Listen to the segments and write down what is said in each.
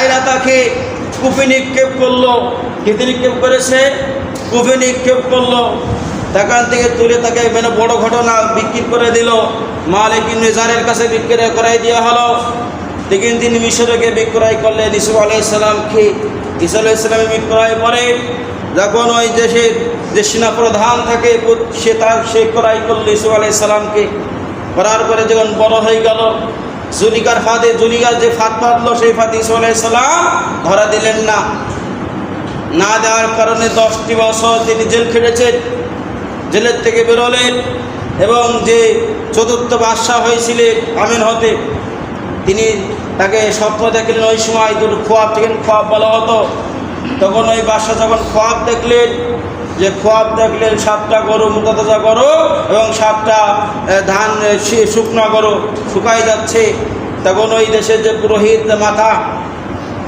ভাইরা তাকে কূপে নিক্ষেপ করলো। কেটে নিক্ষেপ করেছে, কূপে নিক্ষেপ করলো। সেখান থেকে তুলে তাকে বড় ঘটনা বিক্রি করে দিল, মালিক ইবনে জারের কাছে বিক্রয় করাই দেওয়া হলো। দেখেন তিনি মিশরকে বিক্রয় করলেন ইউসুফ আলাইহিস সালামকে। ইউসুফ আলাইহিস সালাম বিক্রয় করে যখন ওই দেশের যে সেনাপ্রধান থাকে সে ক্রয় করল ইউসুফ আলাইহিস সালামকে। করার পরে যখন বড় হয়ে গেল, জুলিকার যে ফাঁদ পাতলো সেই ফাঁদ ইউসুফ আলাইহিস সালাম ধরা দিলেন না। না দেওয়ার কারণে 10টি বছর তিনি জেল খেটেছেন। জেলের থেকে বেরোলেন এবং যে চতুর্থ বাদশাহ হয়েছিলেন আমিন হতে, তিনি তাকে স্বপ্ন দেখলেন। ওই সময় দুটো খোয়াব থেকে খোয়াব বলা হতো। তখন ওই বাদশাহ যখন খোয়াব দেখলেন, যে খোয়াব দেখলেন 7টা গরু মোতাজা গরু এবং 7টা ধান শুকনো গরু শুকাই যাচ্ছে, তখন ওই দেশের যে পুরোহিত মাথা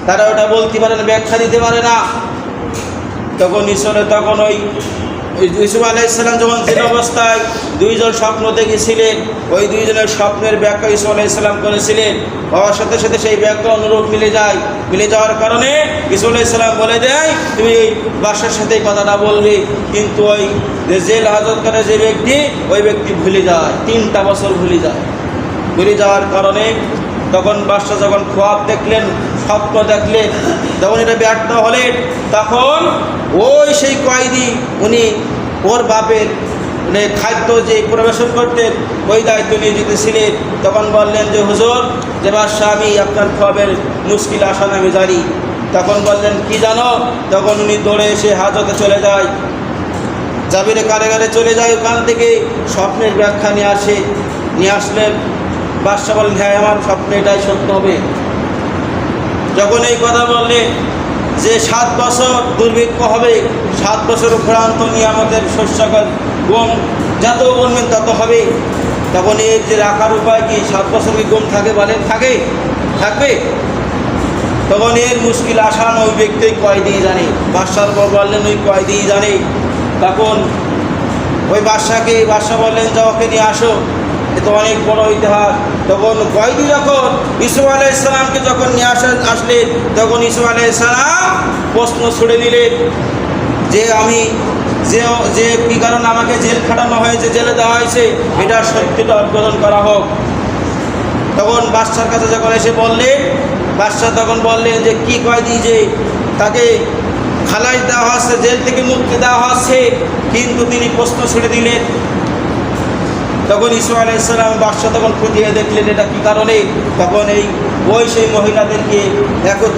তারা ওটা বলতে পারে না, ব্যাখ্যা দিতে পারে না। তখন ওই ইউসুফ আলাইহিস সালাম যখন যে অবস্থায় 2জন স্বপ্ন দেখেছিলেন, ওই 2জনের স্বপ্নের ব্যাখ্যা ইউসুফ আলাইহিস সালাম করেছিলেন। হওয়ার সাথে সাথে সেই ব্যাখ্যা অনুরূপ মিলে যায়। মিলে যাওয়ার কারণে ইউসুফ আলাইহিস সালাম বলে দেয়, তুমি বাদশার সাথে কথাটা বলবে। কিন্তু ওই জেল হাজত করে যে ব্যক্তি, ওই ব্যক্তি ভুলে যায়, 3টা বছর ভুলে যায়। ভুলে যাওয়ার কারণে তখন বাদশাহ যখন খোয়াব দেখলেন, স্বপ্ন দেখলেন, যখন এটা ব্যর্থ হলেন, তখন ওই সেই কয়েদি উনি ওর বাপের খাদ্য যে পরিবেশন করতেন ওই দায়িত্ব নিয়ে যেতেছিলেন। তখন বললেন যে হুজুর, যে বাদশাহ আমি আপনার খোয়াবের মুশকিল আসান আমি জানি। তখন বললেন কি জানো? তখন উনি দৌড়ে এসে হাজতে চলে যায়, জাবিরে কারাগারে চলে যায়। ওখান থেকে স্বপ্নের ব্যাখ্যা নিয়ে আসলেন। বাদশাহ বললেন হ্যাঁ, আমার স্বপ্ন এটাই সত্য হবে। যখন এই কথা বললেন যে 7 বছর দুর্ভিক্ষ হবে, 7 বছর ভ্রান্ত নিয়ামতের শস্যকাল গম যত বলবেন তত হবে, তখন এর যে রাখার উপায় কি? 7 বছর কি গম থাকে বলেন? থাকবে? তখন এর মুশকিল আসান ওই ব্যক্তি কয়েদি জানে। বাদশার বললেন ওই কয়েদি জানে। তখন ওই বাদশাহ বললেন যে ওকে নিয়ে আসো, এ তো অনেক বড় ইতিহাস। তখন কয়েদি যখন ইউসুফ আলাইহিস সালামকে যখন নিয়ে আসলেন, তখন ইউসুফ আলাইহিস সালাম প্রশ্ন ছুড়ে দিলেন যে আমি যে কি কারণে আমাকে জেল খাটানো হয়েছে, জেলে দেওয়া হয়েছে, এটার সত্যিটা উদ্বোধন করা হোক। তখন বাদশার কাছে যখন এসে বললেন, বাদশাহ তখন বললেন যে কি কয়েদি, যে তাকে খালাস দেওয়া হচ্ছে, জেল থেকে মুক্তি দেওয়া হচ্ছে, কিন্তু তিনি প্রশ্ন ছুড়ে দিলেন। তখন ইউসুফ আলাইহিস সালাম বাদশাহ তখন খুঁজিয়ে দেখলেন এটা কি কারণে। তখন সেই মহিলাদেরকে একত্রিত